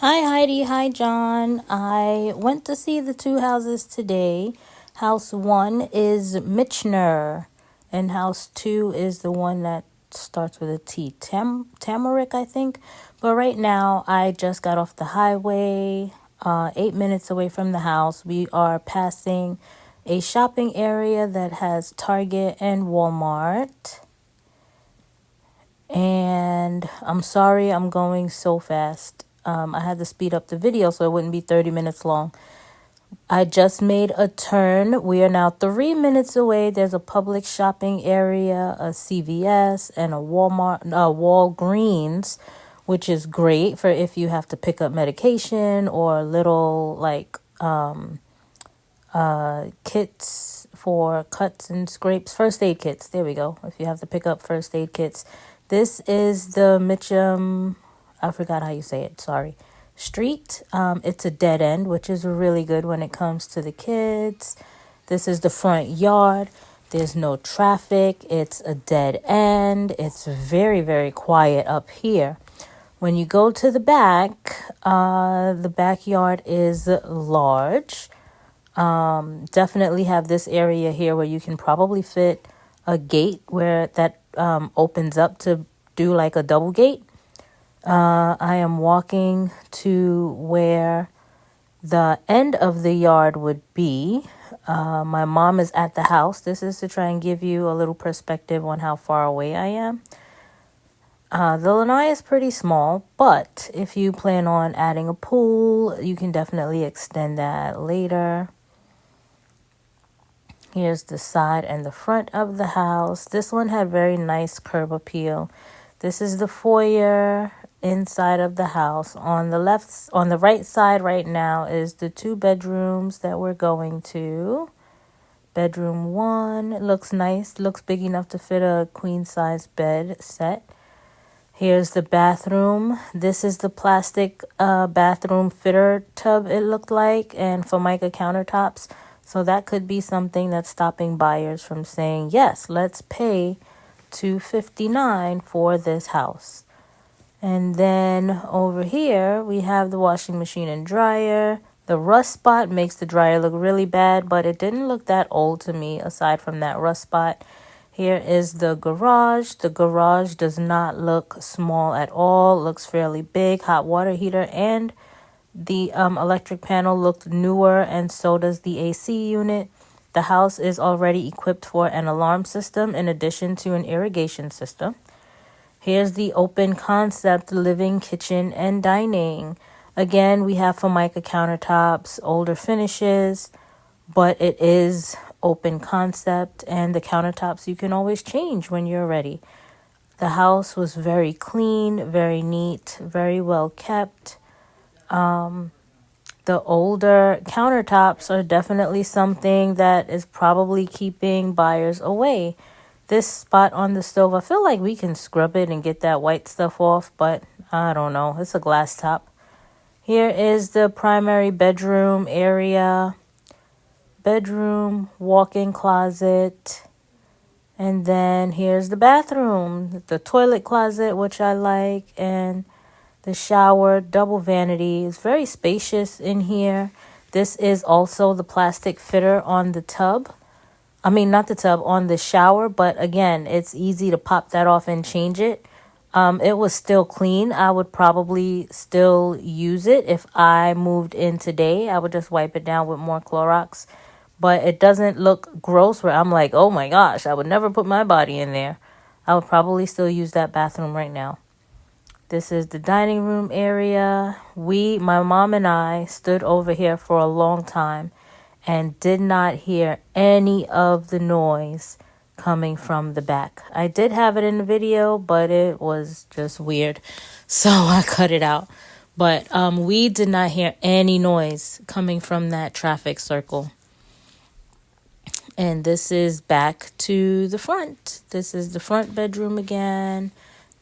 Hi, Heidi. Hi, John. I went to see the two houses today. House one is Mitchner, and house two is the one that starts with a T. Tamarick, I think. But right now, I just got off the highway, 8 minutes away from the house. We are passing a shopping area that has Target and Walmart. And I'm sorry I'm going so fast. I had to speed up the video so it wouldn't be 30 minutes long. I just made a turn. We are now 3 minutes away. There's a public shopping area, a CVS, and a Walgreens, which is great for if you have to pick up medication or little kits for cuts and scrapes, first aid kits. There we go. If you have to pick up first aid kits. This is the Mitchum, I forgot how you say it, sorry, street. It's a dead end, which is really good when it comes to the kids. This is the front yard. There's no traffic. It's a dead end. It's very, very quiet up here. When you go to the backyard is large. Definitely have this area here where you can probably fit a gate where that opens up to do like a double gate. I am walking to where the end of the yard would be. My mom is at the house. This is to try and give you a little perspective on how far away I am. The lanai is pretty small, but if you plan on adding a pool, you can definitely extend that later. Here's the side and the front of the house. This one had very nice curb appeal. This is the foyer inside of the house. On the right side right now is the 2 bedrooms that we're going to. Bedroom 1, it looks nice, looks big enough to fit a queen size bed set. Here's the bathroom. This is the plastic bathroom fitter tub, it looked like, and Formica countertops. So that could be something that's stopping buyers from saying, yes, let's pay $259 for this house. And then over here, we have the washing machine and dryer. The rust spot makes the dryer look really bad, but it didn't look that old to me aside from that rust spot. Here is the garage. The garage does not look small at all. It looks fairly big. Hot water heater and the electric panel looked newer, and so does the AC unit. The house is already equipped for an alarm system in addition to an irrigation system. Here's the open concept living, kitchen, and dining. Again, we have Formica countertops, older finishes, but it is open concept, and the countertops you can always change when you're ready. The house was very clean, very neat, very well kept. The older countertops are definitely something that is probably keeping buyers away. This spot on the stove, I feel like we can scrub it and get that white stuff off, but I don't know. It's a glass top. Here is the primary bedroom area. Bedroom, walk-in closet. And then here's the bathroom, the toilet closet, which I like, and the shower, double vanity. It's very spacious in here. This is also the plastic fitter on the tub. I mean, not the tub, on the shower. But again, it's easy to pop that off and change it. It was still clean. I would probably still use it if I moved in today. I would just wipe it down with more Clorox. But it doesn't look gross where I'm like, oh my gosh, I would never put my body in there. I would probably still use that bathroom right now. This is the dining room area. My mom and I stood over here for a long time and did not hear any of the noise coming from the back. I did have it in the video, but it was just weird, so I cut it out. But we did not hear any noise coming from that traffic circle. And this is back to the front. This is the front bedroom again.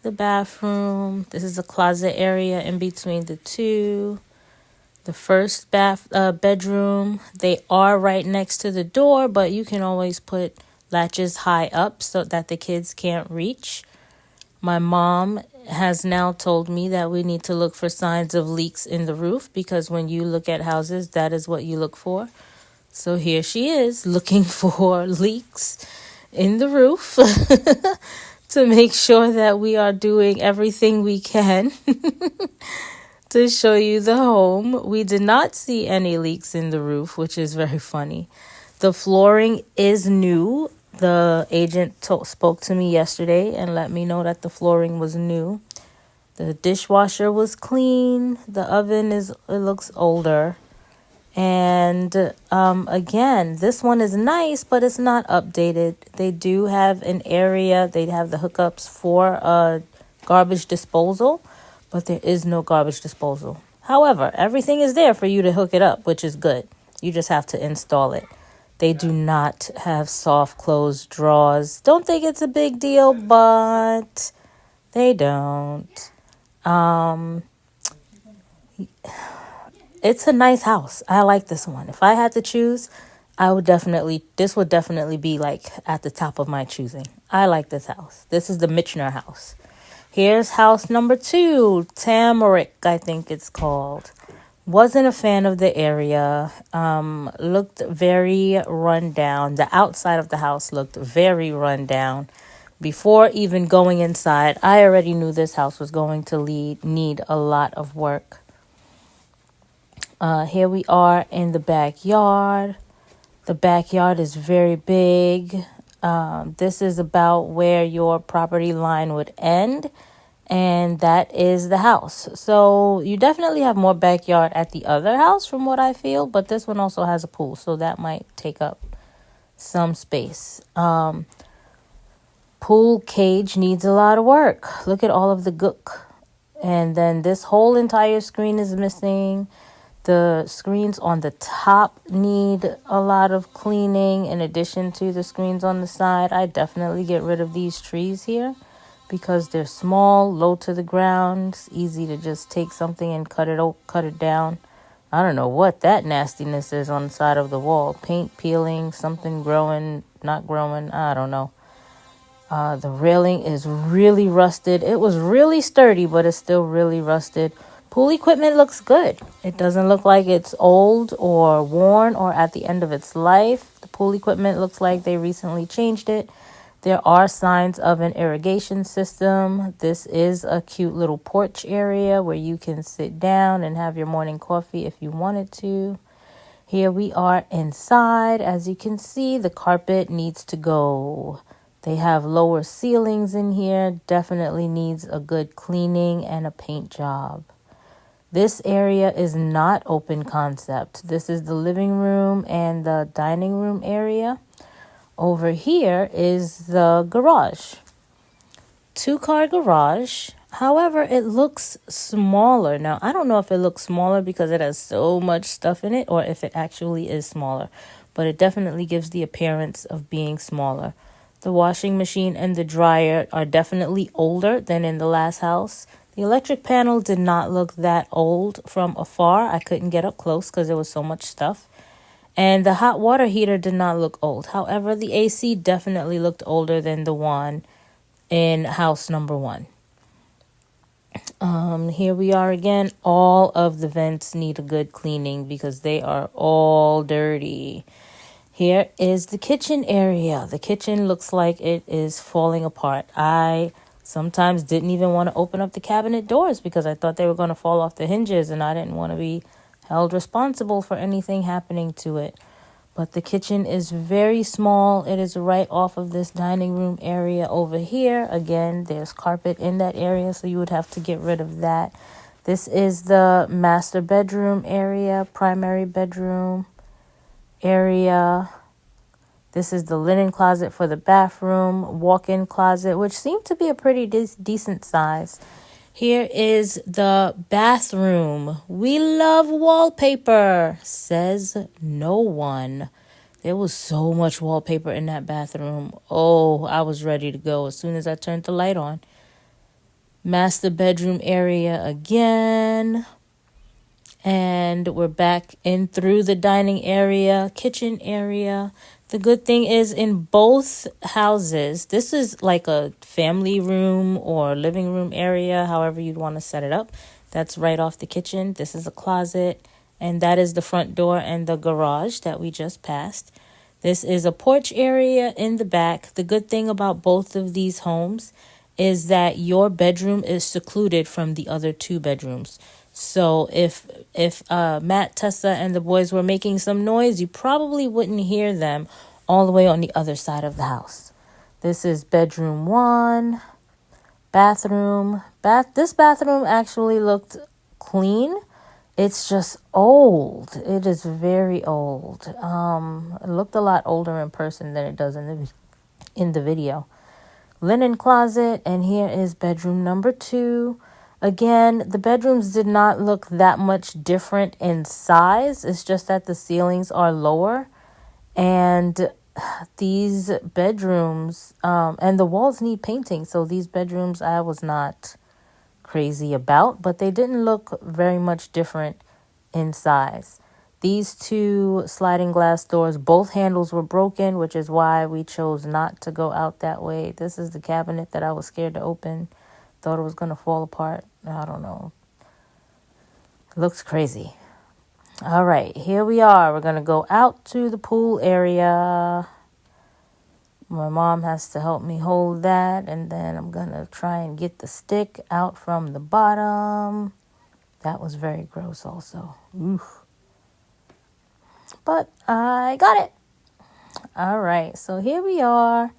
The bathroom. This is a closet area in between the two. The first bedroom. They are right next to the door, but you can always put latches high up so that the kids can't reach. My mom has now told me that we need to look for signs of leaks in the roof, because when you look at houses, that is what you look for. So here she is looking for leaks in the roof to make sure that we are doing everything we can to show you the home. We did not see any leaks in the roof, which is very funny. The flooring is new. The agent spoke to me yesterday and let me know that the flooring was new. The dishwasher was clean. The oven it looks older. And again, this one is nice, but it's not updated. They do have an area. They have the hookups for garbage disposal, but there is no garbage disposal. However, everything is there for you to hook it up, which is good. You just have to install it. They do not have soft close drawers. Don't think it's a big deal, but they don't. It's a nice house. I like this one. If I had to choose, this would definitely be like at the top of my choosing. I like this house. This is the Michener house. Here's house number 2, Tamarick, I think it's called. Wasn't a fan of the area. Looked very run down. The outside of the house looked very run down. Before even going inside, I already knew this house was going to need a lot of work. Here we are in the backyard. The backyard is very big. This is about where your property line would end, and that is the house. So you definitely have more backyard at the other house from what I feel, but this one also has a pool, so that might take up some space. Pool cage needs a lot of work. Look at all of the gook. And then this whole entire screen is missing. The screens on the top need a lot of cleaning in addition to the screens on the side. I definitely get rid of these trees here because they're small, low to the ground. It's easy to just take something and cut it down. I don't know what that nastiness is on the side of the wall. Paint peeling, something growing, not growing. I don't know. The railing is really rusted. It was really sturdy, but it's still really rusted. Pool equipment looks good. It doesn't look like it's old or worn or at the end of its life. The pool equipment looks like they recently changed it. There are signs of an irrigation system. This is a cute little porch area where you can sit down and have your morning coffee if you wanted to. Here we are inside. As you can see, the carpet needs to go. They have lower ceilings in here. Definitely needs a good cleaning and a paint job. This area is not open concept. This is the living room and the dining room area. Over here is the garage. 2-car garage. However, it looks smaller. Now, I don't know if it looks smaller because it has so much stuff in it or if it actually is smaller. But it definitely gives the appearance of being smaller. The washing machine and the dryer are definitely older than in the last house. The electric panel did not look that old from afar. I couldn't get up close because there was so much stuff. And the hot water heater did not look old. However, the AC definitely looked older than the one in house number 1. Here we are again. All of the vents need a good cleaning because they are all dirty. Here is the kitchen area. The kitchen looks like it is falling apart. I sometimes didn't even want to open up the cabinet doors because I thought they were going to fall off the hinges and I didn't want to be held responsible for anything happening to it. But the kitchen is very small. It is right off of this dining room area over here. Again, there's carpet in that area, so you would have to get rid of that. This is the master bedroom area, primary bedroom area. This is the linen closet for the bathroom, walk-in closet, which seemed to be a pretty decent size. Here is the bathroom. We love wallpaper, says no one. There was so much wallpaper in that bathroom. Oh, I was ready to go as soon as I turned the light on. Master bedroom area again. And we're back in through the dining area, kitchen area. The good thing is in both houses, this is like a family room or living room area, however you'd want to set it up. That's right off the kitchen. This is a closet, and that is the front door and the garage that we just passed. This is a porch area in the back. The good thing about both of these homes is that your bedroom is secluded from the other two bedrooms. So if Matt, Tessa, and the boys were making some noise, you probably wouldn't hear them all the way on the other side of the house. This is bedroom 1, bathroom. This bathroom actually looked clean. It's just old. It is very old. It looked a lot older in person than it does in the video. Linen closet, and here is bedroom number 2. Again, the bedrooms did not look that much different in size. It's just that the ceilings are lower, and these bedrooms, and the walls need painting. So these bedrooms I was not crazy about, but they didn't look very much different in size. These 2 sliding glass doors, both handles were broken, which is why we chose not to go out that way. This is the cabinet that I was scared to open. Thought it was going to fall apart. I don't know. Looks crazy. All right, here we are. We're going to go out to the pool area. My mom has to help me hold that, and then I'm going to try and get the stick out from the bottom. That was very gross also. Oof. But I got it. All right, so here we are.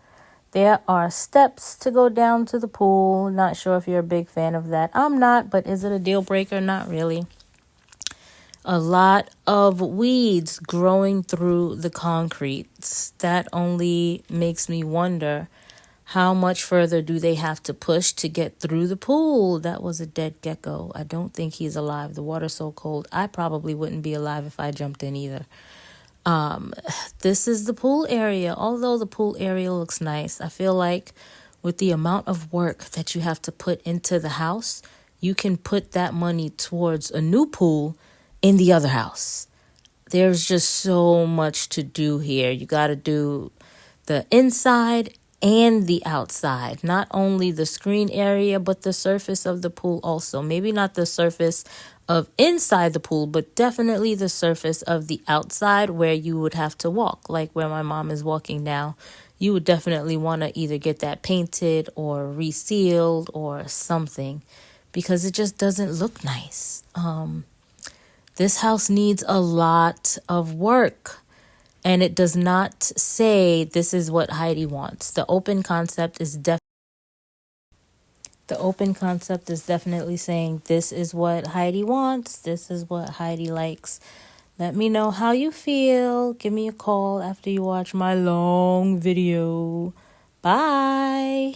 There are steps to go down to the pool. Not sure if you're a big fan of that. I'm not, but is it a deal breaker? Not really. A lot of weeds growing through the concrete. That only makes me wonder, how much further do they have to push to get through the pool? That was a dead gecko. I don't think he's alive. The water's so cold. I probably wouldn't be alive if I jumped in either. This is the pool area. Although the pool area looks nice, I feel like with the amount of work that you have to put into the house, you can put that money towards a new pool in the other house. There's just so much to do here. You got to do the inside and the outside, not only the screen area, but the surface of the pool also. Maybe not the surface of inside the pool, but definitely the surface of the outside where you would have to walk, like where my mom is walking now. You would definitely want to either get that painted or resealed or something, because it just doesn't look nice. This house needs a lot of work. And it does not say this is what Heidi wants. The open concept is definitely saying this is what Heidi wants. This is what Heidi likes. Let me know how you feel. Give me a call after you watch my long video. Bye.